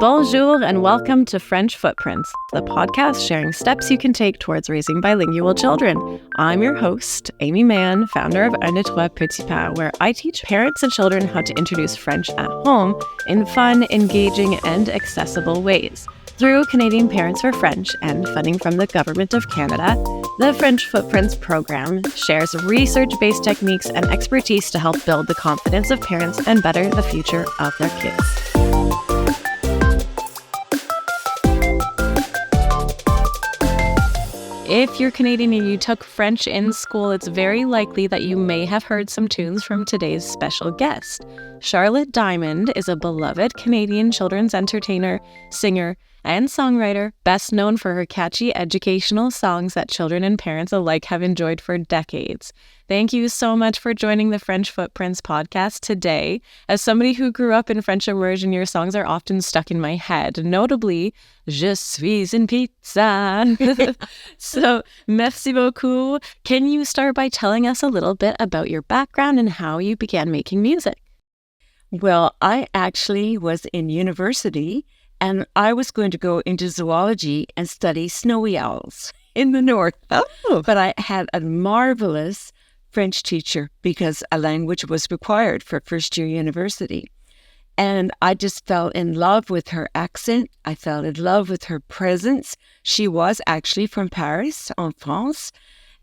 Bonjour and welcome to French Footprints, the podcast sharing steps you can take towards raising bilingual children. I'm your host, Amy Mann, founder of Un de Trois Petits Pas, where I teach parents and children how to introduce French at home in fun, engaging, and accessible ways. Through Canadian Parents for French and funding from the Government of Canada, the French Footprints program shares research-based techniques and expertise to help build the confidence of parents and better the future of their kids. If you're Canadian and you took French in school, it's very likely that you may have heard some tunes from today's special guest. Charlotte Diamond is a beloved Canadian children's entertainer, singer, and songwriter, best known for her catchy educational songs that children and parents alike have enjoyed for decades. Thank you so much for joining the French Footprints podcast today. As somebody who grew up in French immersion, your songs are often stuck in my head, notably, Je suis une pizza. So, merci beaucoup. Can you start by telling us a little bit about your background and how you began making music? Well, I actually was in university and I was going to go into zoology and study snowy owls in the north. Oh. But I had a marvelous French teacher because a language was required for first-year university. And I just fell in love with her accent. I fell in love with her presence. She was actually from Paris, en France.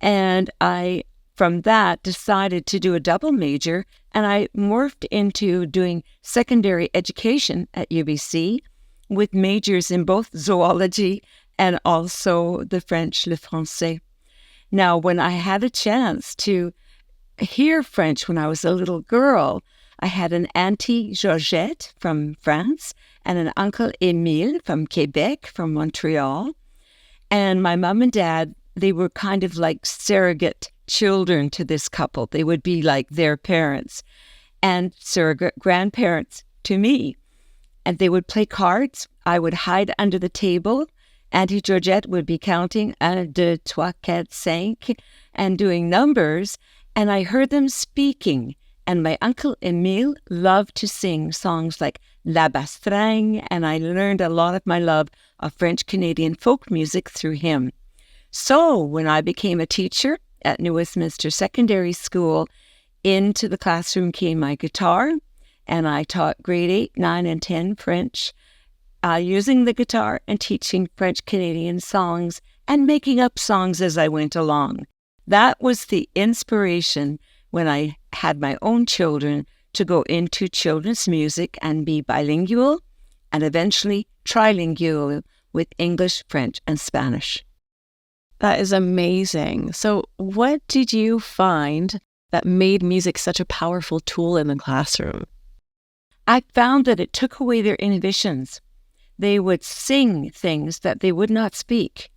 And I, from that, decided to do a double major. And I morphed into doing secondary education at UBC with majors in both zoology and also the French, le français. Now, when I had a chance to hear French when I was a little girl, I had an auntie Georgette from France and an uncle Émile from Quebec, from Montreal. And my mom and dad, they were kind of like surrogate children to this couple. They would be like their parents and surrogate grandparents to me. And they would play cards. I would hide under the table. Auntie Georgette would be counting 1, 2, 3, 4, 5 and doing numbers. And I heard them speaking. And my uncle Émile loved to sing songs like La Bastringue. And I learned a lot of my love of French-Canadian folk music through him. So when I became a teacher at New Westminster Secondary School, into the classroom came my guitar. And I taught grade 8, 9, and 10 French, using the guitar and teaching French-Canadian songs and making up songs as I went along. That was the inspiration when I had my own children to go into children's music and be bilingual and eventually trilingual with English, French, and Spanish. That is amazing. So what did you find that made music such a powerful tool in the classroom? I found that it took away their inhibitions. They would sing things that they would not speak.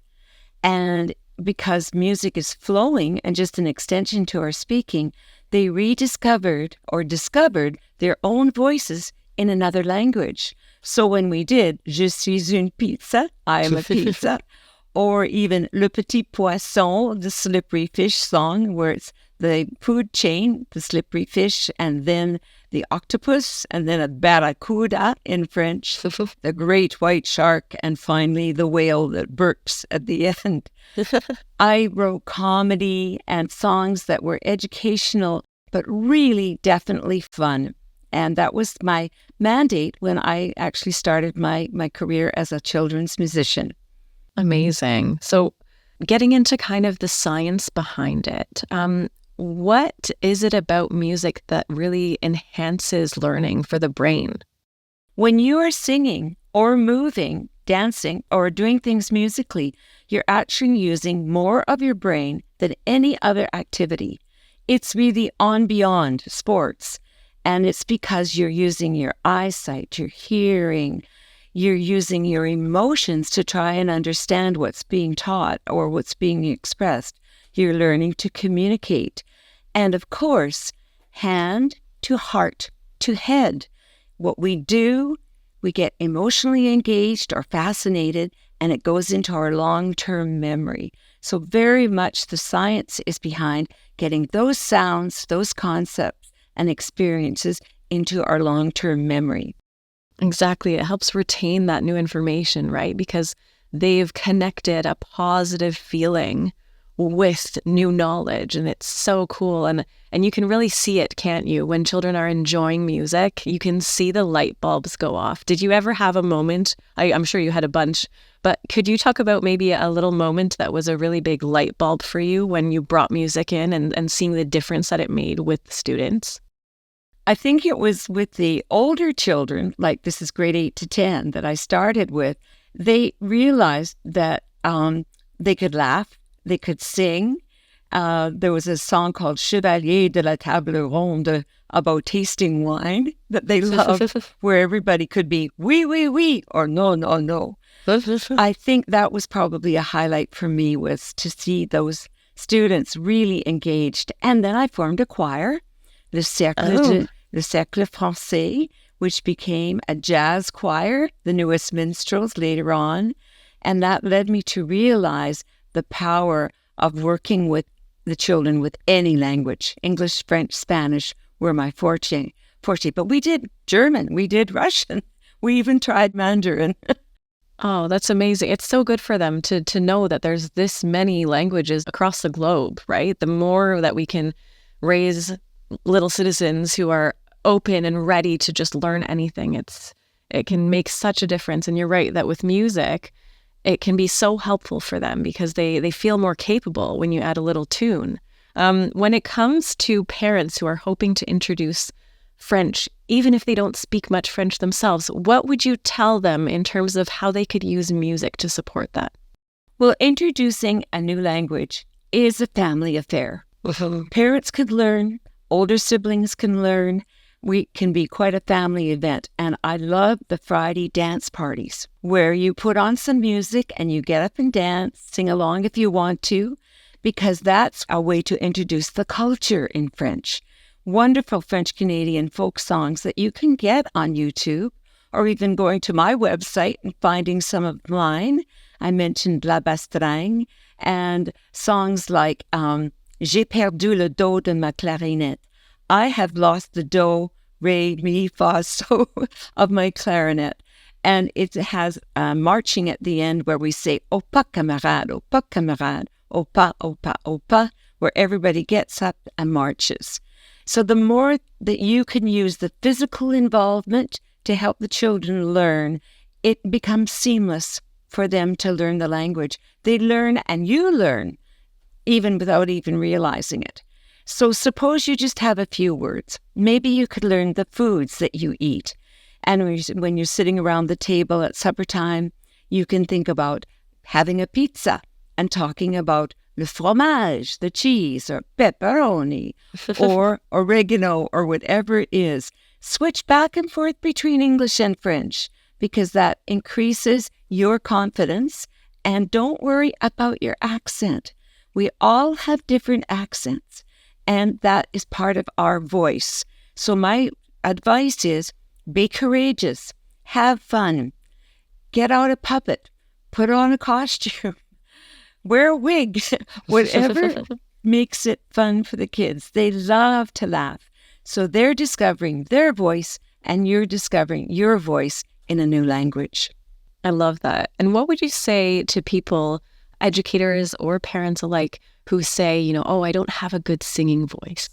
And because music is flowing and just an extension to our speaking, they rediscovered or discovered their own voices in another language. So when we did Je suis une pizza, I am a pizza, or even Le Petit Poisson, the slippery fish song, where it's the food chain, the slippery fish, and then the octopus, and then a barracuda in French, the great white shark, and finally the whale that burps at the end. I wrote comedy and songs that were educational, but really definitely fun. And that was my mandate when I actually started my career as a children's musician. Amazing. So getting into kind of the science behind it, what is it about music that really enhances learning for the brain? When you are singing or moving, dancing, or doing things musically, you're actually using more of your brain than any other activity. It's really on beyond sports. And it's because you're using your eyesight, your hearing, you're using your emotions to try and understand what's being taught or what's being expressed. You're learning to communicate. And of course, hand to heart to head. What we do, we get emotionally engaged or fascinated, and it goes into our long-term memory. So very much the science is behind getting those sounds, those concepts, and experiences into our long-term memory. Exactly. It helps retain that new information, right? Because they've connected a positive feeling with new knowledge, and it's so cool. And you can really see it, can't you? When children are enjoying music, you can see the light bulbs go off. Did you ever have a moment? I'm sure you had a bunch, but could you talk about maybe a little moment that was a really big light bulb for you when you brought music in and seeing the difference that it made with the students? I think it was with the older children, like this is grade 8 to 10 that I started with, they realized that they could laugh, they could sing. There was a song called Chevalier de la Table Ronde about tasting wine that they loved, where everybody could be oui, oui, oui, or no, no, no. I think that was probably a highlight for me, was to see those students really engaged. And then I formed a choir, le Cercle Français, which became a jazz choir, the newest minstrels later on. And that led me to realize the power of working with the children with any language. English, French, Spanish were my forte. But we did German, we did Russian, we even tried Mandarin. Oh, that's amazing. It's so good for them to know that there's this many languages across the globe, right? The more that we can raise little citizens who are open and ready to just learn anything, it can make such a difference. And you're right that with music, it can be so helpful for them because they feel more capable when you add a little tune. When it comes to parents who are hoping to introduce French, even if they don't speak much French themselves, what would you tell them in terms of how they could use music to support that? Well, introducing a new language is a family affair. Parents could learn, older siblings can learn. We can be quite a family event. And I love the Friday dance parties where you put on some music and you get up and dance, sing along if you want to, because that's a way to introduce the culture in French. Wonderful French Canadian folk songs that you can get on YouTube, or even going to my website and finding some of mine. I mentioned La Bastringue, and songs like J'ai perdu le do de ma clarinette. I have lost the do, re, mi, fa, so of my clarinet. And it has marching at the end where we say, au pas camarade, au pas, where everybody gets up and marches. So the more that you can use the physical involvement to help the children learn, it becomes seamless for them to learn the language. They learn and you learn, even without even realizing it. So suppose you just have a few words. Maybe you could learn the foods that you eat. And when you're sitting around the table at supper time, you can think about having a pizza and talking about le fromage, the cheese, or pepperoni, or oregano, or whatever it is. Switch back and forth between English and French, because that increases your confidence. And don't worry about your accent. We all have different accents, and that is part of our voice. So my advice is, be courageous, have fun, get out a puppet, put on a costume, wear a wig, whatever makes it fun for the kids. They love to laugh. So they're discovering their voice, and you're discovering your voice in a new language. I love that. And what would you say to people, educators or parents alike, who say, oh, I don't have a good singing voice?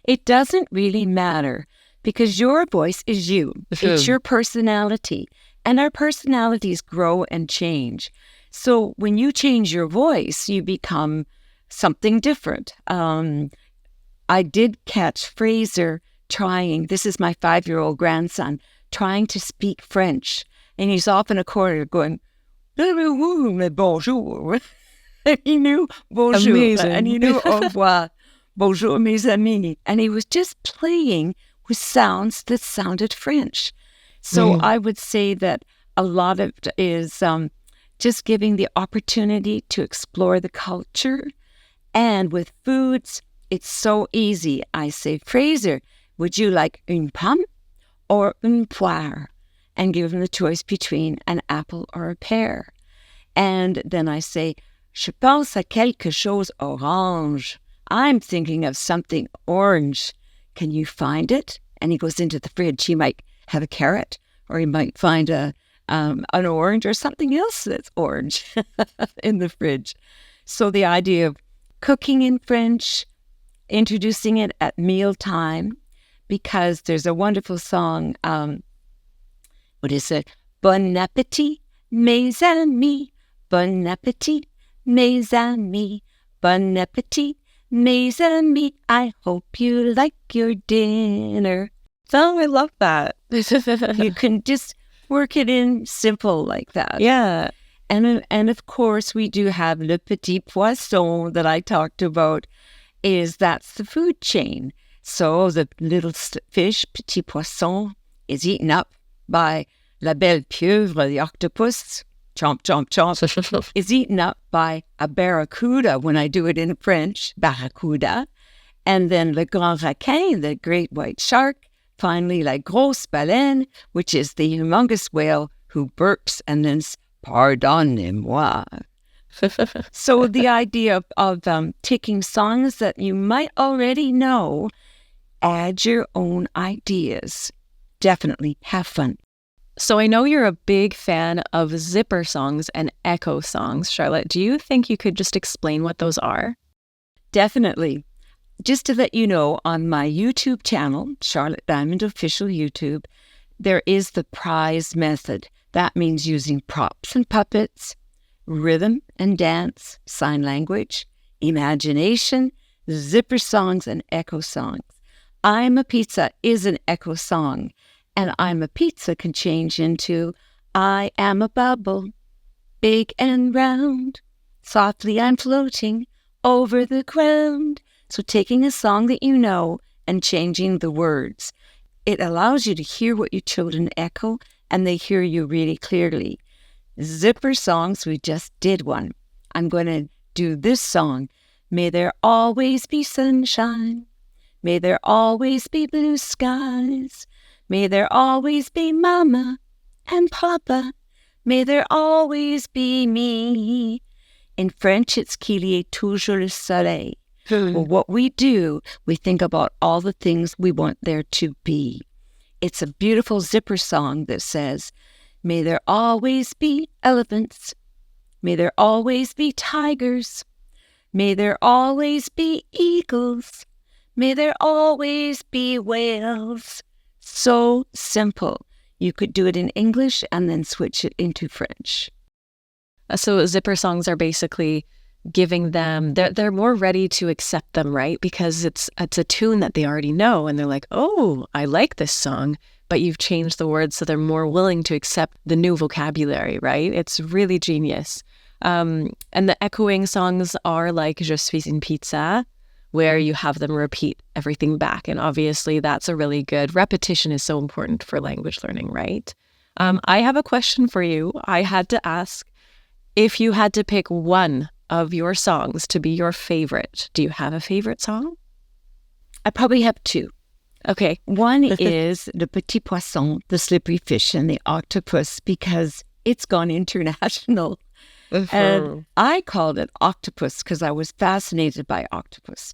It doesn't really matter, because your voice is you. It's your personality. And our personalities grow and change. So when you change your voice, you become something different. I did catch Fraser trying, this is my 5-year-old grandson, trying to speak French. And he's off in a corner going, bonjour. He knew bonjour. Amazing. And he knew au revoir. Bonjour, mes amis. And he was just playing with sounds that sounded French. So I would say that a lot of it is just giving the opportunity to explore the culture. And with foods, it's so easy. I say, Fraser, would you like une pomme or une poire? And give him the choice between an apple or a pear. And then I say, je pense à quelque chose orange. I'm thinking of something orange. Can you find it? And he goes into the fridge. He might have a carrot or you might find an orange or something else that's orange in the fridge. So the idea of cooking in French, introducing it at mealtime, because there's a wonderful song. What is it? Bon appétit, mes amis. Bon appétit, mes amis. Bon appétit, mes amis. I hope you like your dinner. Oh, I love that. You can just work it in simple like that. Yeah. And of course, we do have le petit poisson that I talked about. That's the food chain. So the little fish, petit poisson, is eaten up by la belle pieuvre, the octopus. Chomp, chomp, chomp. Is eaten up by a barracuda, when I do it in French, barracuda. And then le grand requin, the great white shark. Finally, la grosse baleine, which is the humongous whale who burps and then pardonnez-moi. So the idea of taking songs that you might already know, add your own ideas. Definitely have fun. So I know you're a big fan of zipper songs and echo songs, Charlotte. Do you think you could just explain what those are? Definitely. Just to let you know, on my YouTube channel, Charlotte Diamond Official YouTube, there is the prize method. That means using props and puppets, rhythm and dance, sign language, imagination, zipper songs, and echo songs. I'm a Pizza is an echo song, and I'm a Pizza can change into I am a bubble, big and round, softly I'm floating over the ground. So taking a song that you know and changing the words, it allows you to hear what your children echo, and they hear you really clearly. Zipper songs, we just did one. I'm going to do this song. May there always be sunshine. May there always be blue skies. May there always be Mama and Papa. May there always be me. In French, it's qu'il y ait toujours le soleil. Well, what we do, we think about all the things we want there to be. It's a beautiful zipper song that says, may there always be elephants. May there always be tigers. May there always be eagles. May there always be whales. So simple. You could do it in English and then switch it into French. So zipper songs are basically giving them, they're more ready to accept them, right? Because it's a tune that they already know, and they're like, oh, I like this song, but you've changed the words so they're more willing to accept the new vocabulary, right? It's really genius. And the echoing songs are like Je Suis Une Pizza, where you have them repeat everything back. And obviously that's a really good, repetition is so important for language learning, right? I have a question for you. I had to ask, if you had to pick one of your songs to be your favorite, do you have a favorite song? I probably have two. Okay. One is Le Petit Poisson, the slippery fish and the octopus, because it's gone international. And I called it octopus because I was fascinated by octopus.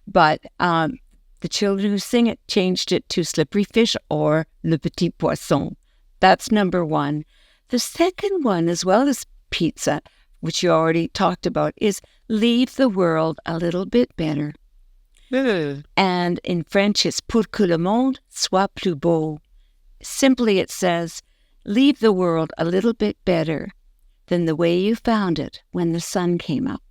But the children who sing it changed it to slippery fish or Le Petit Poisson. That's number one. The second one, as well as pizza, which you already talked about, is leave the world a little bit better. And in French, it's pour que le monde soit plus beau. Simply, it says, leave the world a little bit better than the way you found it when the sun came up.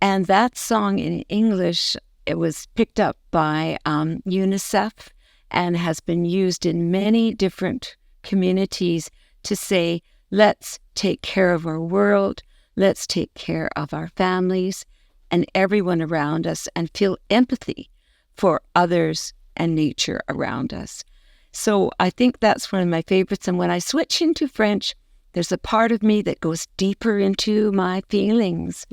And that song in English, it was picked up by UNICEF and has been used in many different communities to say, let's take care of our world. Let's take care of our families and everyone around us and feel empathy for others and nature around us. So I think that's one of my favorites. And when I switch into French, there's a part of me that goes deeper into my feelings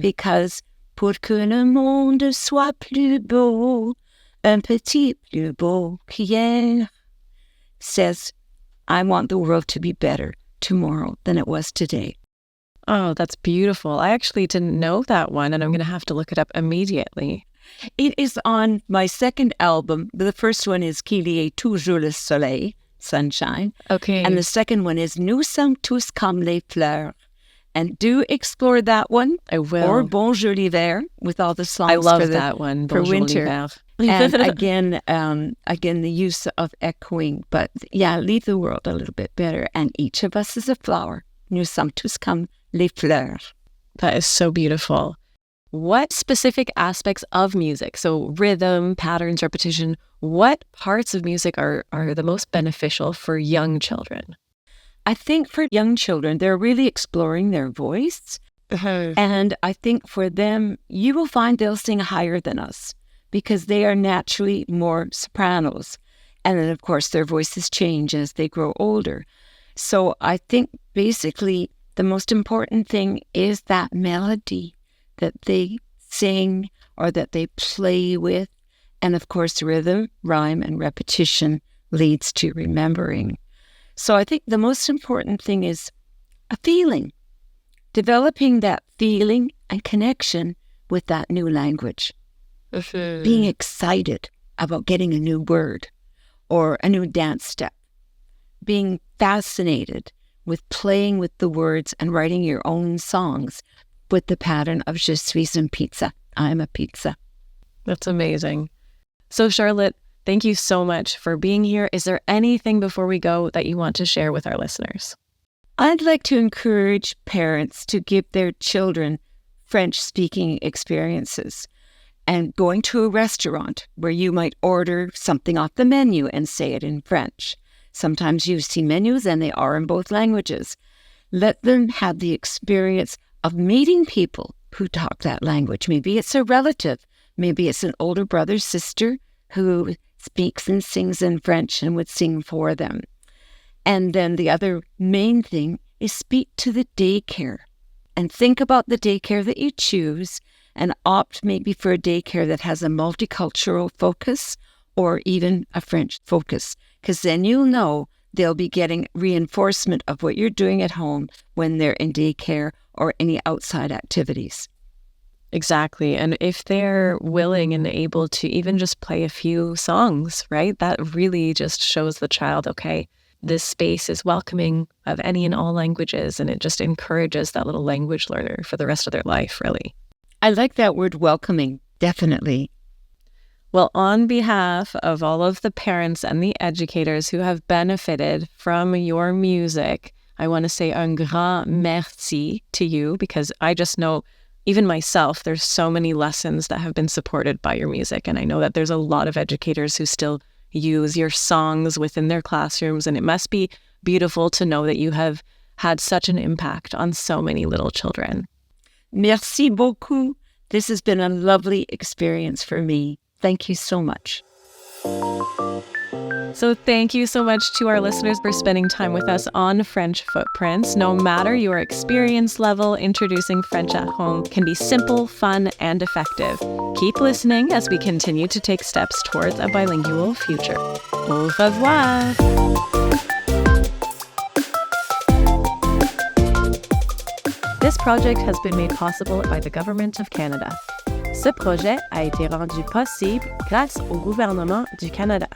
because pour que le monde soit plus beau, un petit plus beau qu'hier says, I want the world to be better tomorrow than it was today. Oh, that's beautiful. I actually didn't know that one, and I'm going to have to look it up immediately. It is on my second album. The first one is Qu'il y ait toujours le soleil. sunshine. Okay. And the second one is Nous sommes tous comme les fleurs. And do explore that one. I will. Or Bonjour l'hiver with all the songs I love for that one. for Bonjour winter. l'hiver. And again, the use of echoing. But yeah, leave the world a little bit better. And each of us is a flower. Nous sommes tous comme les fleurs. That is so beautiful. What specific aspects of music, so rhythm, patterns, repetition, what parts of music are the most beneficial for young children? I think for young children, they're really exploring their voice. And I think for them, you will find they'll sing higher than us because they are naturally more sopranos. And then, of course, their voices change as they grow older. So I think basically the most important thing is that melody that they sing or that they play with. And of course, rhythm, rhyme, and repetition leads to remembering. So I think the most important thing is a feeling, developing that feeling and connection with that new language, being excited about getting a new word or a new dance step, being fascinated with playing with the words and writing your own songs with the pattern of Je suis une pizza. I'm a pizza. That's amazing. So Charlotte, thank you so much for being here. Is there anything before we go that you want to share with our listeners? I'd like to encourage parents to give their children French-speaking experiences. And going to a restaurant where you might order something off the menu and say it in French. Sometimes you see menus and they are in both languages. Let them have the experience of meeting people who talk that language. Maybe it's a relative. Maybe it's an older brother, sister who speaks and sings in French and would sing for them. And then the other main thing is speak to the daycare and think about the daycare that you choose and opt maybe for a daycare that has a multicultural focus or even a French focus, because then you'll know they'll be getting reinforcement of what you're doing at home when they're in daycare or any outside activities. Exactly. And if they're willing and able to even just play a few songs, right, that really just shows the child, okay, this space is welcoming of any and all languages, and it just encourages that little language learner for the rest of their life, really. I like that word welcoming, definitely. Well, on behalf of all of the parents and the educators who have benefited from your music, I want to say un grand merci to you, because I just know, even myself, there's so many lessons that have been supported by your music. And I know that there's a lot of educators who still use your songs within their classrooms. And it must be beautiful to know that you have had such an impact on so many little children. Merci beaucoup. This has been a lovely experience for me. Thank you so much. So thank you so much to our listeners for spending time with us on French Footprints. No matter your experience level, introducing French at home can be simple, fun, and effective. Keep listening as we continue to take steps towards a bilingual future. Au revoir! This project has been made possible by the Government of Canada. Ce projet a été rendu possible grâce au gouvernement du Canada.